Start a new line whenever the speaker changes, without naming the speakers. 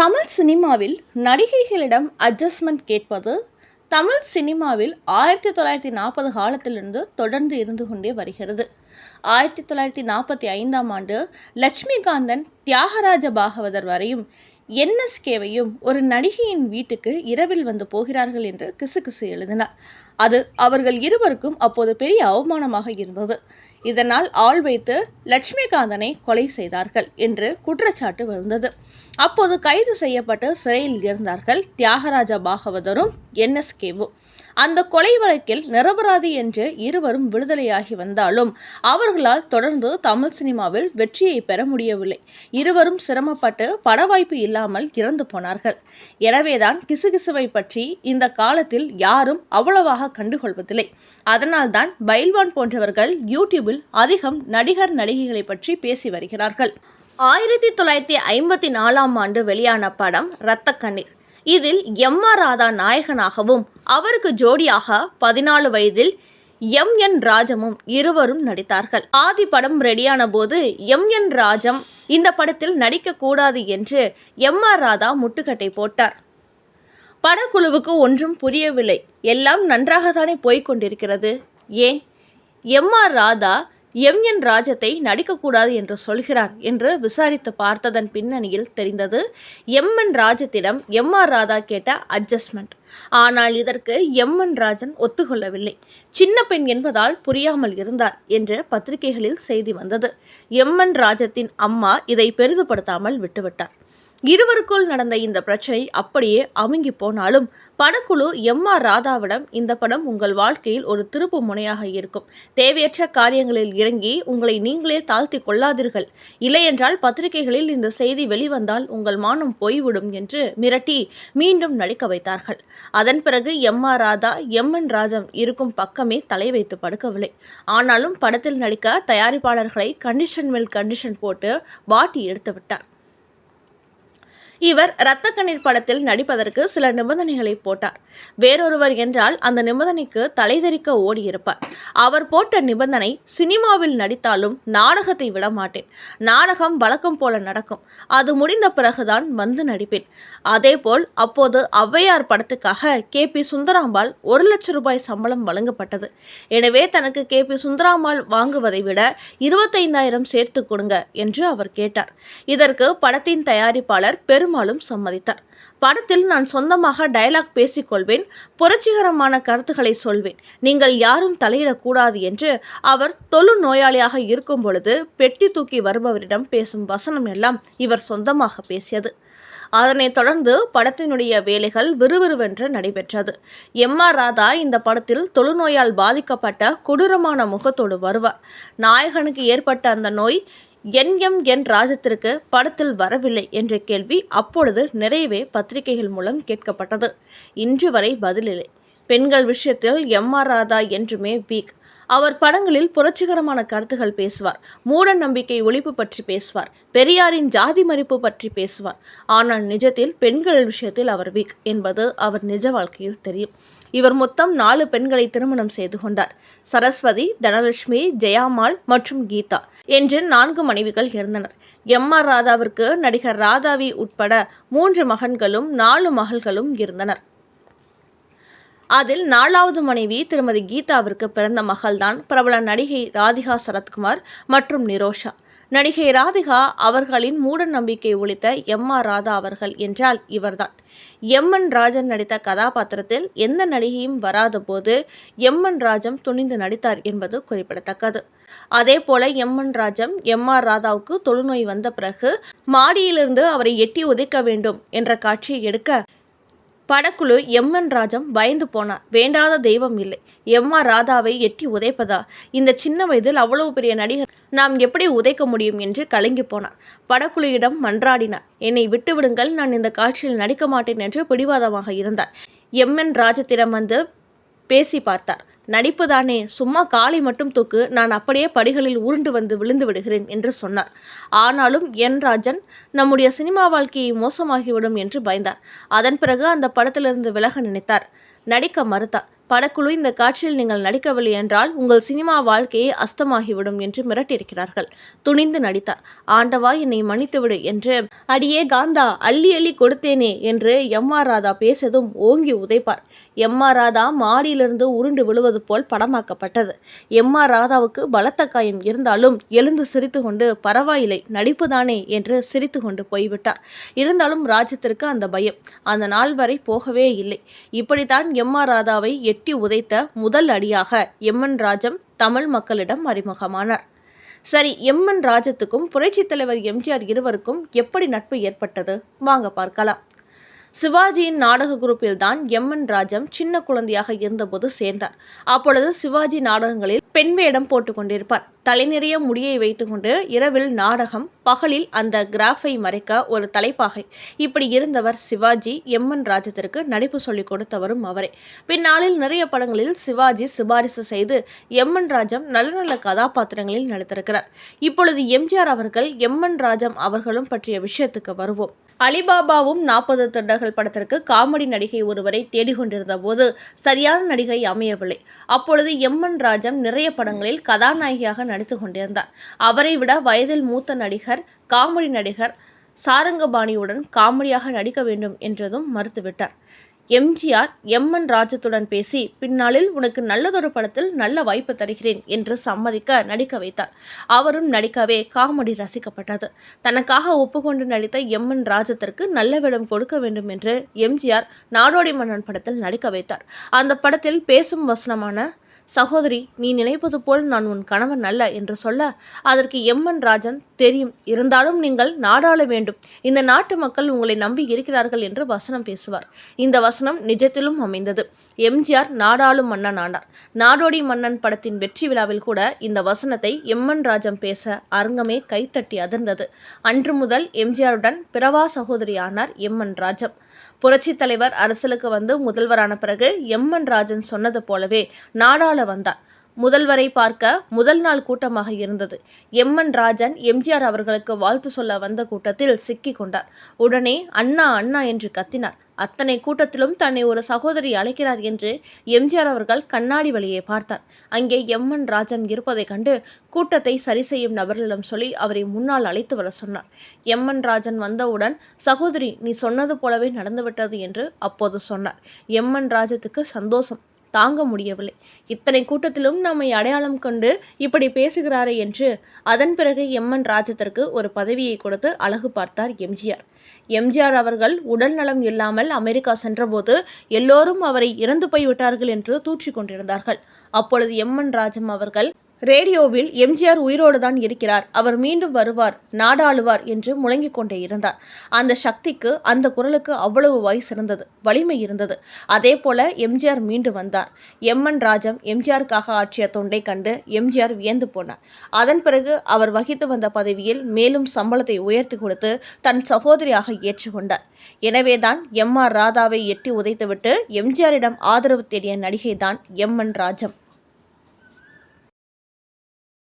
தமிழ் சினிமாவில் நடிகைகளிடம் அட்ஜஸ்ட்மெண்ட் கேட்பது தமிழ் சினிமாவில் 1940 காலத்திலிருந்து தொடர்ந்து இருந்து கொண்டே வருகிறது. 1945ஆம் ஆண்டு லட்சுமிகாந்தன் தியாகராஜ பாகவதர் வரையும் என்எஸ்கேவையும் ஒரு நடிகையின் வீட்டுக்கு இரவில் வந்து போகிறார்கள் என்று கிசுகிசு எழுதினார். அது அவர்கள் இருவருக்கும் அப்போது பெரிய அவமானமாக இருந்தது. இதனால் ஆள் வைத்து லட்சுமிகாந்தனை கொலை செய்தார்கள் என்று குற்றச்சாட்டு வந்தது. அப்போது கைது செய்யப்பட்டு சிறையில் இருந்தார்கள் தியாகராஜ பாகவதரும் என்எஸ்கேவும். அந்த கொலை வழக்கில் நிரபராதி என்று இருவரும் விடுதலையாகி வந்தாலும் அவர்களால் தொடர்ந்து தமிழ் சினிமாவில் வெற்றியை பெற முடியவில்லை. இருவரும் சிரமப்பட்டு பட வாய்ப்பு இல்லாமல் இறந்து போனார்கள். எனவேதான் கிசுகிசுவை பற்றி இந்த காலத்தில் யாரும் அவ்வளவாக கண்டுகொள்வதில்லை. அதனால்தான் பைல்வான் போன்றவர்கள் யூடியூபில் அதிகம் நடிகர் நடிகைகளை பற்றி பேசி வருகிறார்கள். 1954ஆம் ஆண்டு வெளியான படம் இரத்த கண்ணீர். இதில் எம்.ஆர். ராதா நாயகனாகவும் அவருக்கு ஜோடியாக 14 வயதில் எம்.என். ராஜமும் இருவரும் நடித்தார்கள். ஆதி படம் ரெடியான போது எம்.என். ராஜம் இந்த படத்தில் நடிக்கக்கூடாது என்று எம்.ஆர். ராதா முட்டுக்கட்டை போட்டார். படக்குழுவுக்கு ஒன்றும் புரியவில்லை. எல்லாம் நன்றாகத்தானே போய்கொண்டிருக்கிறது, ஏன் எம்.ஆர். ராதா எம்.என். ராஜத்தை நடிக்கக்கூடாது என்று சொல்கிறார் என்று விசாரித்து பார்த்ததன் பின்னணியில் தெரிந்தது எம்.என். ராஜத்திடம் எம்.ஆர். ராதா கேட்ட அட்ஜஸ்ட்மெண்ட். ஆனால் இதற்கு எம்.என். ராஜன் ஒத்துக்கொள்ளவில்லை. சின்ன பெண் என்பதால் புரியாமல் இருந்தார் என்று பத்திரிகைகளில் செய்தி வந்தது. எம்.என். ராஜத்தின் அம்மா இதை பெரிதுபடுத்தாமல் விட்டுவிட்டார். இருவருக்குள் நடந்த இந்த பிரச்சனை அப்படியே அமுங்கி போனாலும் படக்குழு எம்.ஆர். ராதாவிடம் இந்த படம் உங்கள் வாழ்க்கையில் ஒரு திருப்பு முனையாக இருக்கும். தேவையற்ற காரியங்களில் இறங்கி உங்களை நீங்களே தாழ்த்தி கொள்ளாதீர்கள். இல்லையென்றால் பத்திரிகைகளில் இந்த செய்தி வெளிவந்தால் உங்கள் மானம் போய்விடும் என்று மிரட்டி மீண்டும் நடிக்க வைத்தார்கள். அதன் பிறகு எம்.ஆர். ராதா எம்.என். ராஜம் இருக்கும் பக்கமே தலை வைத்து படுக்கவில்லை. ஆனாலும் படத்தில் நடிக்க தயாரிப்பாளர்களை கண்டிஷன் மேல் கண்டிஷன் போட்டு வாட்டி எடுத்து விட்டார். இவர் இரத்த கண்ணீர் படத்தில் நடிப்பதற்கு சில நிபந்தனைகளை போட்டார். வேறொருவர் என்றால் அந்த நிபந்தனைக்கு தலைதெறிக்க ஓடியிருப்பார். அவர் போட்ட நிபந்தனை, சினிமாவில் நடித்தாலும் நாடகத்தை விட மாட்டேன். நாடகம் வழக்கம் போல நடக்கும். அது முடிந்த பிறகுதான் வந்து நடிப்பேன். அதேபோல் அப்போது ஔவையார் படத்துக்காக கே.பி. சுந்தராம்பாள் 1 லட்சம் ரூபாய் சம்பளம் வழங்கப்பட்டது. எனவே தனக்கு கே.பி. சுந்தராம்பாள் வாங்குவதை விட 25,000 சேர்த்து கொடுங்க என்று அவர் கேட்டார். இதற்கு படத்தின் தயாரிப்பாளர் பெரும்பாலும் சம்மதித்தார். படத்தில் நான் சொந்தமாக டயலாக் பேசிக்கொள்வேன், புரட்சிகரமான கருத்துக்களை சொல்வேன், நீங்கள் யாரும் தலையிடக்கூடாது என்று அவர் தொழுநோயாளியாக இருக்கும் பொழுது பெட்டி தூக்கி வருபவரிடம் பேசும் வசனம் எல்லாம் இவர் சொந்தமாக பேசியது. அதனைத் தொடர்ந்து படத்தினுடைய வேலைகள் விறுவிறுவென்று நடைபெற்றது. எம்.ஆர். ராதா இந்த படத்தில் தொழுநோயால் பாதிக்கப்பட்ட கொடூரமான முகத்தோடு வருவார். நாயகனுக்கு ஏற்பட்ட அந்த நோய் என்.எம்.என். ராஜத்திற்கு படத்தில் வரவில்லை என்ற கேள்வி அப்பொழுது நிறையவே பத்திரிகைகள் மூலம் கேட்கப்பட்டது. இன்று வரை பதிலில்லை. பெண்கள் விஷயத்தில் எம்.ஆர். ராதா என்றுமே வீக். அவர் படங்களில் புரட்சிகரமான கருத்துகள் பேசுவார், மூட நம்பிக்கை ஒழிப்பு பற்றி பேசுவார், பெரியாரின் ஜாதி மறுப்பு பற்றி பேசுவார். ஆனால் நிஜத்தில் பெண்கள் விஷயத்தில் அவர் வீக் என்பது அவர் நிஜ வாழ்க்கையில் தெரியும். இவர் மொத்தம் 4 பெண்களை திருமணம் செய்து கொண்டார். சரஸ்வதி, தனலட்சுமி, ஜெயாமாள் மற்றும் கீதா என்று 4 மனைவிகள் இருந்தனர். எம்.ஆர். ராதாவிற்கு நடிகர் ராதாவி உட்பட 3 மகன்களும் 4 மகள்களும் இருந்தனர். அதில் 4வது மனைவி திருமதி கீதாவிற்கு பிறந்த மகள்தான் பிரபல நடிகை ராதிகா சரத்குமார் மற்றும் நிரோஷா. நடிகை ராதிகா அவர்களின் மூட நம்பிக்கை ஒழித்த எம்.ஆர். ராதா அவர்கள் என்றால் இவர்தான். எம்.என். ராஜன் நடித்த கதாபாத்திரத்தில் எந்த நடிகையும் வராத போது எம்.என். ராஜம் துணிந்து நடித்தார் என்பது குறிப்பிடத்தக்கது. அதேபோல எம்.என். ராஜம் எம்.ஆர். ராதாவுக்கு தொழுநோய் வந்த பிறகு மாடியிலிருந்து அவரை எட்டி உதைக்க வேண்டும் என்ற காட்சியை எடுக்க படக்குழு எம்.என். ராஜம் பயந்து போனார். வேண்டாத தெய்வம் இல்லை, எம்.ஆர். ராதாவை எட்டி உதைப்பதா? இந்த சின்ன வயதில் அவ்வளவு பெரிய நடிகர் நாம் எப்படி உதைக்க முடியும் என்று கலங்கி போனார். படக்குழுவிடம் மன்றாடினார். என்னை விட்டுவிடுங்கள், நான் இந்த காட்சியில் நடிக்க மாட்டேன் என்று பிடிவாதமாக இருந்தார். எம்.என். ராஜத்திடம் வந்து பேசி பார்த்தார். நடிப்பு தானே, சும்மா காலை மட்டும் தூக்கு, நான் அப்படியே படிகளில் உருண்டு வந்து விழுந்து விடுகிறேன் என்று சொன்னார். ஆனாலும் என். ராஜன் நம்முடைய சினிமா வாழ்க்கையை மோசமாகிவிடும் என்று பயந்தார். அதன் பிறகு அந்த படத்திலிருந்து விலக நினைத்தார். நடிக்க மறுத்தார். படக்குழு இந்த காட்சியில் நீங்கள் நடிக்கவில்லை என்றால் உங்கள் சினிமா வாழ்க்கையே அஸ்தமாகிவிடும் என்று மிரட்டியிருக்கிறார்கள். துணிந்து நடித்தார். ஆண்டவா என்னை மன்னித்துவிடு என்று அடியே காந்தா அள்ளி அள்ளி கொடுத்தேனே என்று எம்.ஆர். ராதா பேசதும் ஓங்கி உதைப்பார். எம்.ஆர். ராதா மாடியிலிருந்து உருண்டு விழுவது போல் படமாக்கப்பட்டது. எம்.ஆர். ராதாவுக்கு பலத்த காயம் இருந்தாலும் எழுந்து சிரித்துக்கொண்டு பரவாயில்லை நடிப்புதானே என்று சிரித்துக்கொண்டு போய்விட்டார். இருந்தாலும் ராஜத்திற்கு அந்த பயம் அந்த நாள் வரை போகவே இல்லை. இப்படித்தான் எம்.ஆர். ராதாவை எட்டி உதைத்த முதல் அடியாக எம்.என். ராஜம் தமிழ் மக்களிடம் அறிமுகமானார். சரி, எம்.என். ராஜத்துக்கும் புரட்சித் தலைவர் எம்.ஜி.ஆர். இருவருக்கும் எப்படி நட்பு ஏற்பட்டது? வாங்க பார்க்கலாம். சிவாஜியின் நாடக குரூப்பில் தான் எம்.என். ராஜம் சின்ன குழந்தையாக இருந்தபோது சேர்ந்தார். அப்பொழுது சிவாஜி நாடகங்களில் பெண் வேடம் போட்டு கொண்டிருப்பார். தலை நிறைய முடியை வைத்துக்கொண்டு இரவில் நாடகம், பகலில் அந்த கிராஃபை மறைக்க ஒரு தலைப்பாகை. இப்படி இருந்தவர் சிவாஜி. எம்.என். ராஜத்திற்கு நடிப்பு சொல்லிக் கொடுத்தவரும் அவரே. பின்னாளில் நிறைய படங்களில் சிவாஜி சிபாரிசு செய்து எம்.என். ராஜம் நல்ல நல்ல கதாபாத்திரங்களில் நடித்திருக்கிறார். இப்பொழுது எம்.ஜி.ஆர். அவர்கள் எம்.என். ராஜம் அவர்களும் பற்றிய விஷயத்துக்கு வருவோம். அலிபாபாவும் 40 திருடர்கள் படத்திற்கு காமெடி நடிகை ஒருவரை தேடிக்கொண்டிருந்த போது சரியான நடிகை அமையவில்லை. அப்பொழுது எம்.என். ராஜம் நிறைய படங்களில் கதாநாயகியாக நடித்து கொண்டிருந்தார். அவரை விட வயதில் மூத்த நடிகர், காமெடி நடிகர் சாரங்கபாணியுடன் காமெடியாக நடிக்க வேண்டும் என்றதும் மறுத்துவிட்டார். எம்.ஜி.ஆர். எம்.என். ராஜத்துடன் பேசி பின்னாளில் உனக்கு நல்லதொரு படத்தில் நல்ல வாய்ப்பு தருகிறேன் என்று சம்மதிக்க நடிக்க வைத்தார். அவரும் நடிக்கவே காமெடி ரசிக்கப்பட்டது. தனக்காக ஒப்புக்கொண்டு நடித்த எம்.என். ராஜத்திற்கு நல்ல வேடம் கொடுக்க வேண்டும் என்று எம்.ஜி.ஆர். நாடோடி மன்னன் படத்தில் நடிக்க வைத்தார். அந்த படத்தில் பேசும் வசனமான சகோதரி நீ நினைப்பது போல் நான் உன் கணவன் அல்ல என்று சொல்ல அதற்கு எம்.என். ராஜன் தெரியும், இருந்தாலும் நீங்கள் நாடாள வேண்டும், இந்த நாட்டு மக்கள் உங்களை நம்பி இருக்கிறார்கள் என்று வசனம் பேசுவார். இந்த வசனம் நிஜத்திலும் அமைந்தது. எம்.ஜி.ஆர். நாடாளும் மன்னன் ஆனார். நாடோடி மன்னன் படத்தின் வெற்றி விழாவில் கூட இந்த வசனத்தை எம்.என். ராஜம் பேச அரங்கமே கைத்தட்டி அதிர்ந்தது. அன்று முதல் எம்.ஜி.ஆருடன் பிறவா சகோதரி ஆனார் எம்.என். ராஜம். புரட்சி தலைவர் அரசியலுக்கு வந்து முதல்வரான பிறகு எம்.என். ராஜன் சொன்னது போலவே நாடாள வந்தார். முதல்வரை பார்க்க முதல் நாள் கூட்டமாக இருந்தது. எம்.என். ராஜன் எம்.ஜி.ஆர். அவர்களுக்கு வாழ்த்து சொல்ல வந்த கூட்டத்தில் சிக்கி கொண்டார். உடனே அண்ணா அண்ணா என்று கத்தினார். அத்தனை கூட்டத்திலும் தன்னை ஒரு சகோதரி அழைக்கிறார் என்று எம்.ஜி.ஆர். அவர்கள் கண்ணாடி வழியே பார்த்தார். அங்கே எம்.என். ராஜன் இருப்பதை கண்டு கூட்டத்தை சரி செய்யும் நபர்களிடம் சொல்லி அவரை முன்னால் அழைத்து வர சொன்னார். எம்.என். ராஜன் வந்தவுடன் சகோதரி நீ சொன்னது போலவே நடந்துவிட்டது என்று அப்போது சொன்னார். எம்.என். ராஜத்துக்கு சந்தோஷம் தாங்க முடியவில்லை. இத்தனை கூட்டத்திலும் நம்மை அடையாளம் கொண்டு இப்படி பேசுகிறாரே என்று. அதன் பிறகு எம்.என். ராஜத்திற்கு ஒரு பதவியை கொடுத்து அழகு பார்த்தார் எம்.ஜி.ஆர். எம்.ஜி.ஆர். அவர்கள் உடல் நலம் இல்லாமல் அமெரிக்கா சென்றபோது எல்லோரும் அவரை இறந்து போய்விட்டார்கள் என்று தூற்றிக் கொண்டிருந்தார்கள். அப்பொழுது எம்.என். ராஜம் அவர்கள் ரேடியோவில் எம்.ஜி.ஆர். உயிரோடு தான் இருக்கிறார், அவர் மீண்டும் வருவார், நாடாளுவார் என்று முழங்கிக் கொண்டே இருந்தார். அந்த சக்திக்கு, அந்த குரலுக்கு அவ்வளவு வயசு இருந்தது, வலிமை இருந்தது. அதே போல எம்.ஜி.ஆர். மீண்டு வந்தார். எம்.என். ராஜம் எம்.ஜி.ஆருக்காக ஆற்றிய தொண்டை கண்டு எம்.ஜி.ஆர். வியந்து போனார். அதன் பிறகு அவர் வகித்து வந்த பதவியில் மேலும் சம்பளத்தை உயர்த்தி கொடுத்து தன் சகோதரியாக ஏற்றுக்கொண்டார். எனவேதான் எம்.ஆர். ராதாவை எட்டி உதைத்துவிட்டு எம்.ஜி.ஆரிடம் ஆதரவு தேடிய நடிகைதான் எம்.என். ராஜம்.